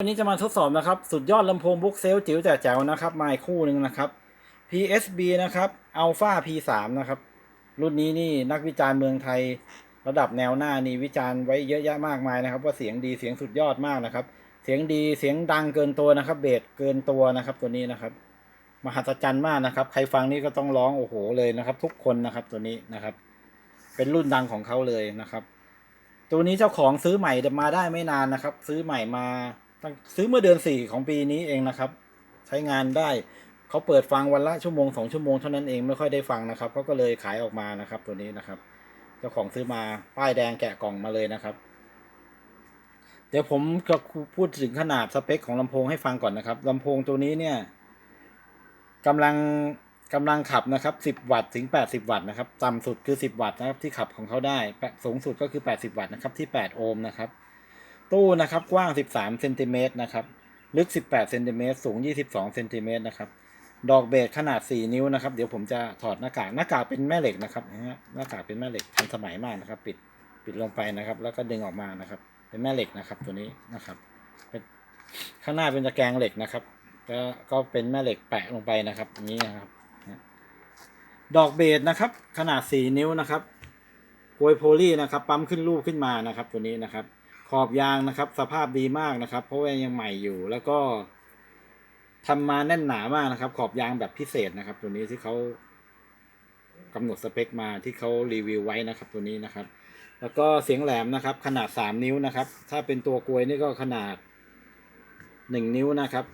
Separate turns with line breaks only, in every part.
วันนี้จะมาทดสอบนะครับสุดยอดลำโพงบุ๊กเซลจิ๋วแจ๋วนะครับมาอีกคู่หนึ่งนะครับ PSB นะครับ Alpha P3 นะครับรุ่นนี้นี่นักวิจารณ์เมืองไทยระดับแนวหน้านี่วิจารณ์ไว้เยอะแยะมากมายนะครับว่าเสียงดีเสียงสุดยอดมากนะครับเสียงดีเสียงดังเกินตัวนะครับเบสเกินตัวนะครับตัวนี้นะครับมหัศจรรย์มากนะครับใครฟังนี่ก็ต้องร้องโอ้โหเลยนะครับทุกคนนะครับตัวนี้นะครับเป็นรุ่นดังของเขาเลยนะครับตัวนี้เจ้าของซื้อใหม่มาได้ไม่นานนะครับซื้อใหม่มาซื้อเมื่อเดือน4ของปีนี้เองนะครับใช้งานได้เขาเปิดฟังวันละชั่วโมง2ชั่วโมงเท่านั้นเองไม่ค่อยได้ฟังนะครับเขาก็เลยขายออกมานะครับตัวนี้นะครับเจ้าของซื้อมาป้ายแดงแกะกล่องมาเลยนะครับเดี๋ยวผมจะพูดถึงขนาดสเปคของลำโพงให้ฟังก่อนนะครับลำโพงตัวนี้เนี่ยกำลังขับนะครับ10วัตต์ถึง80วัตต์นะครับต่ำสุดคือ10วัตต์นะครับที่ขับของเขาได้สูงสุดก็คือ80วัตต์นะครับที่8โอห์มนะครับตู้นะครับกว้าง13เซนติเมตรนะครับลึก18เซนติเมตรสูง22เซนติเมตรนะครับดอกเบสขนาด4นิ้วนะครับเดี๋ยวผมจะถอดหน้ากากเป็นแม่เหล็กนะครับหน้ากากเป็นแม่เหล็กทันสมัยมากนะครับปิดลงไปนะครับแล้วก็ดึงออกมานะครับเป็นแม่เหล็กนะครับตัวนี้นะครับเป็นข้างหน้าเป็นตะแกรงเหล็กนะครับก็เป็นแม่เหล็กแปะลงไปนะครับอย่างนี้นะครับดอกเบสนะครับขนาด4นิ้วนะครับโกยโพลีนะครับปั๊มขึ้นรูปขึ้นมานะครับตัวนี้นะครับขอบยางนะครับสภาพดีมากนะครับเพราะว่ายังใหม่อยู่แล้วก็ทำมาแน่นหนามากนะครับขอบยางแบบพิเศษนะครับตัวนี้ที่เขากำหนดสเปคมาที่เขารีวิวไว้นะครับตัวนี้นะครับแล้วก็เสียงแหลมนะครับขนาด3นิ้วนะครับถ้าเป็นตัวกลวยนี่ก็ขนาด1นิ้วนะครับ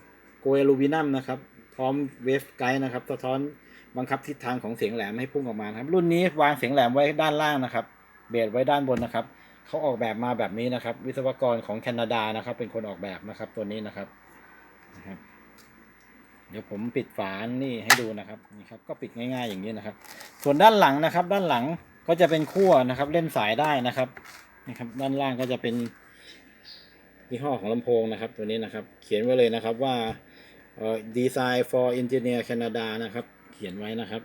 กลวยอลูมิเนียมนะครับพร้อมเวฟไกด์นะครับสะท้อนบังคับทิศทางของเสียงแหลมให้พุ่งออกมาครับรุ่นนี้วางเสียงแหลมไว้ด้านล่างนะครับเบสไว้ด้านบนนะครับเขาออกแบบมาแบบนี้นะครับวิศวกรของแคนาดานะครับเป็นคนออกแบบนะครับตัวนี้นะครับเดี๋ยวผมปิดฝานี่ให้ดูนะครับนี่ครับก็ปิดง่ายๆอย่างนี้นะครับส่วนด้านหลังนะครับด้านหลังก็จะเป็นขั้วนะครับเล่นสายได้นะครับนี่ครับด้านล่างก็จะเป็นยี่ห้อของลำโพงนะครับตัวนี้นะครับเขียนไว้เลยนะครับว่าDesign for Engineer Canada นะครับเขียนไว้นะครับ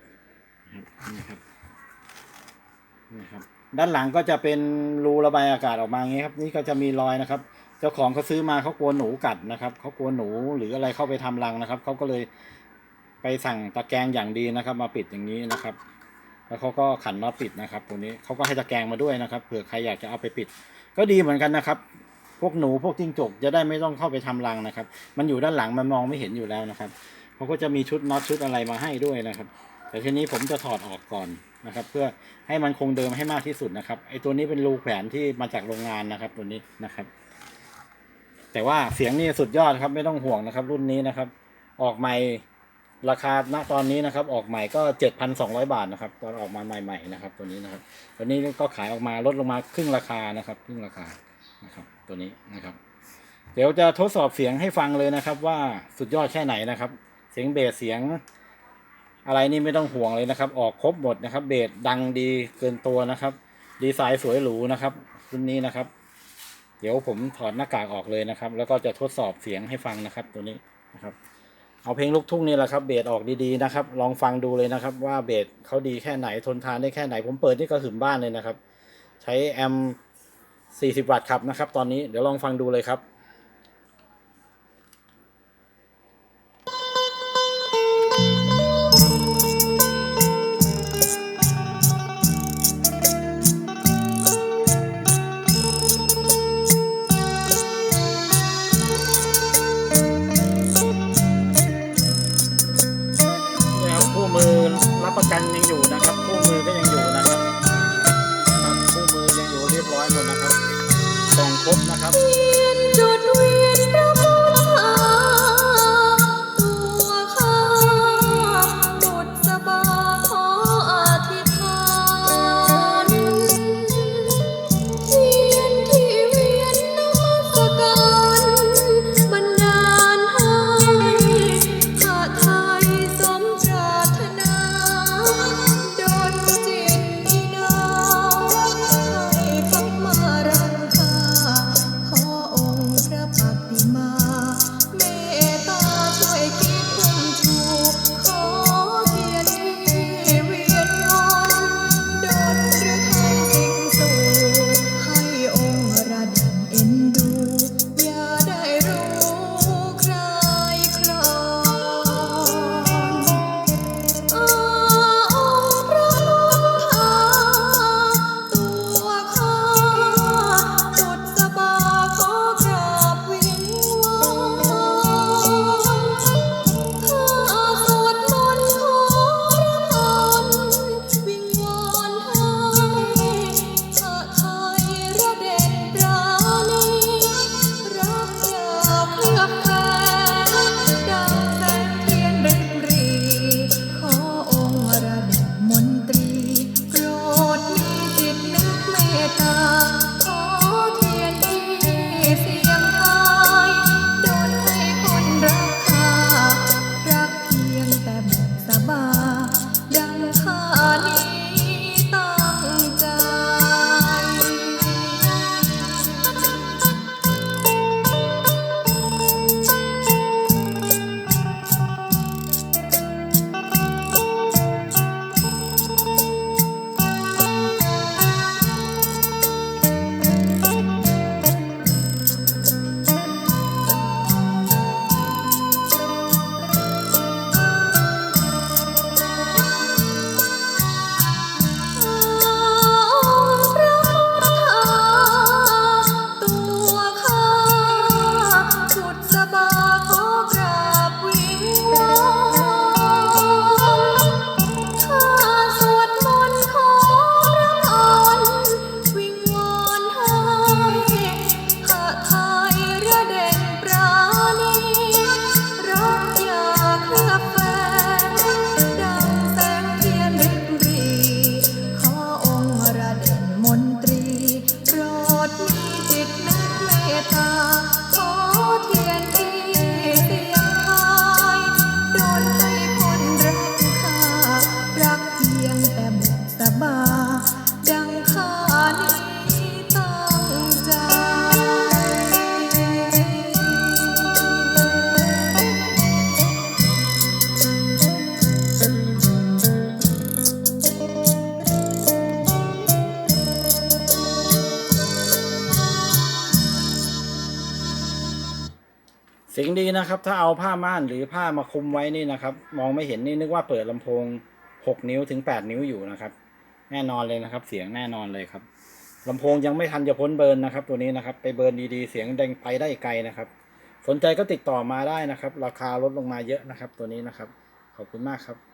นี่ครับด้านหลังก็จะเป็นรูระบายอากาศออกมาอย่างนี้ครับนี่ก็จะมีรอยนะครับเจ้าของเขาซื้อมาเขากลัวหนูกัดนะครับเขากลัวหนูหรืออะไรเข้าไปทำรังนะครับเขาก็เลยไปสั่งตะแกรงอย่างดีนะครับมาปิดอย่างนี้นะครับแล้วเขาก็ขันน็อตปิดนะครับตัวนี้เขาก็ให้ตะแกรงมาด้วยนะครับเผื่อใครอยากจะเอาไปปิดก็ดีเหมือนกันนะครับพวกหนูพวกจิ้งจกจะได้ไม่ต้องเข้าไปทำรังนะครับมันอยู่ด้านหลังมันมองไม่เห็นอยู่แล้วนะครับเขาก็จะมีชุดน็อตชุดอะไรมาให้ด้วยนะครับแต่ทีนี้ผมจะถอดออกก่อนนะครับเพื่อให้มันคงเดิมให้มากที่สุดนะครับไอตัวนี้เป็นรูแขวนที่มาจากโรงงานนะครับตัวนี้นะครับแต่ว่าเสียงนี่สุดยอดครับไม่ต้องห่วงนะครับรุ่นนี้นะครับออกใหม่ราคาณตอนนี้นะครับออกใหม่ก็ 7,200 บาทนะครับตอนออกมาใหม่ๆนะครับตัวนี้นะครับตัวนี้ก็ขายออกมาลดลงมาครึ่งราคานะครับครึ่งราคานะครับตัวนี้นะครับเดี๋ยวจะทดสอบเสียงให้ฟังเลยนะครับว่าสุดยอดแค่ไหนนะครับเสียงเบสเสียงอะไรนี่ไม่ต้องห่วงเลยนะครับออกครบหมดนะครับเบสดังดีเกินตัวนะครับดีไซน์สวยหรูนะครับรุ่นนี้นะครับเดี๋ยวผมถอดหน้ากากออกเลยนะครับแล้วก็จะทดสอบเสียงให้ฟังนะครับตัวนี้นะครับเอาเพลงลูกทุ่งนี่แหละครับเบสออกดีๆนะครับลองฟังดูเลยนะครับว่าเบสเขาดีแค่ไหนทนทานได้แค่ไหนผมเปิดนี่ก็หึมบ้านเลยนะครับใช้แอมป์40 วัตต์ครับนะครับตอนนี้เดี๋ยวลองฟังดูเลยครับคู่มือรับประกันยังอยู่นะครับคู่มือก็ยังอยู่นะครับคู่มือยังอยู่เรียบร้อยหมดนะครับกล่องครบนะครับจุดเวียนพระพุทธาตัวข้าบุษบาขออธิษฐานเวียนที่เวียนนมัสการบันดาลให้พระไทยสมปรารถนา เสียงดีนะครับถ้าเอาผ้าม่านหรือผ้ามาคลุมไว้นี่นะครับมองไม่เห็นนี่นึกว่าเปิดลำโพง6 นิ้วถึง8 นิ้วอยู่นะครับแน่นอนเลยนะครับเสียงแน่นอนเลยครับลำโพงยังไม่ทันจะพ้นเบิร์นนะครับตัวนี้นะครับไปเบิร์นดีๆเสียงดังไปได้ไกลนะครับสนใจก็ติดต่อมาได้นะครับราคาลดลงมาเยอะนะครับตัวนี้นะครับขอบคุณมากครับ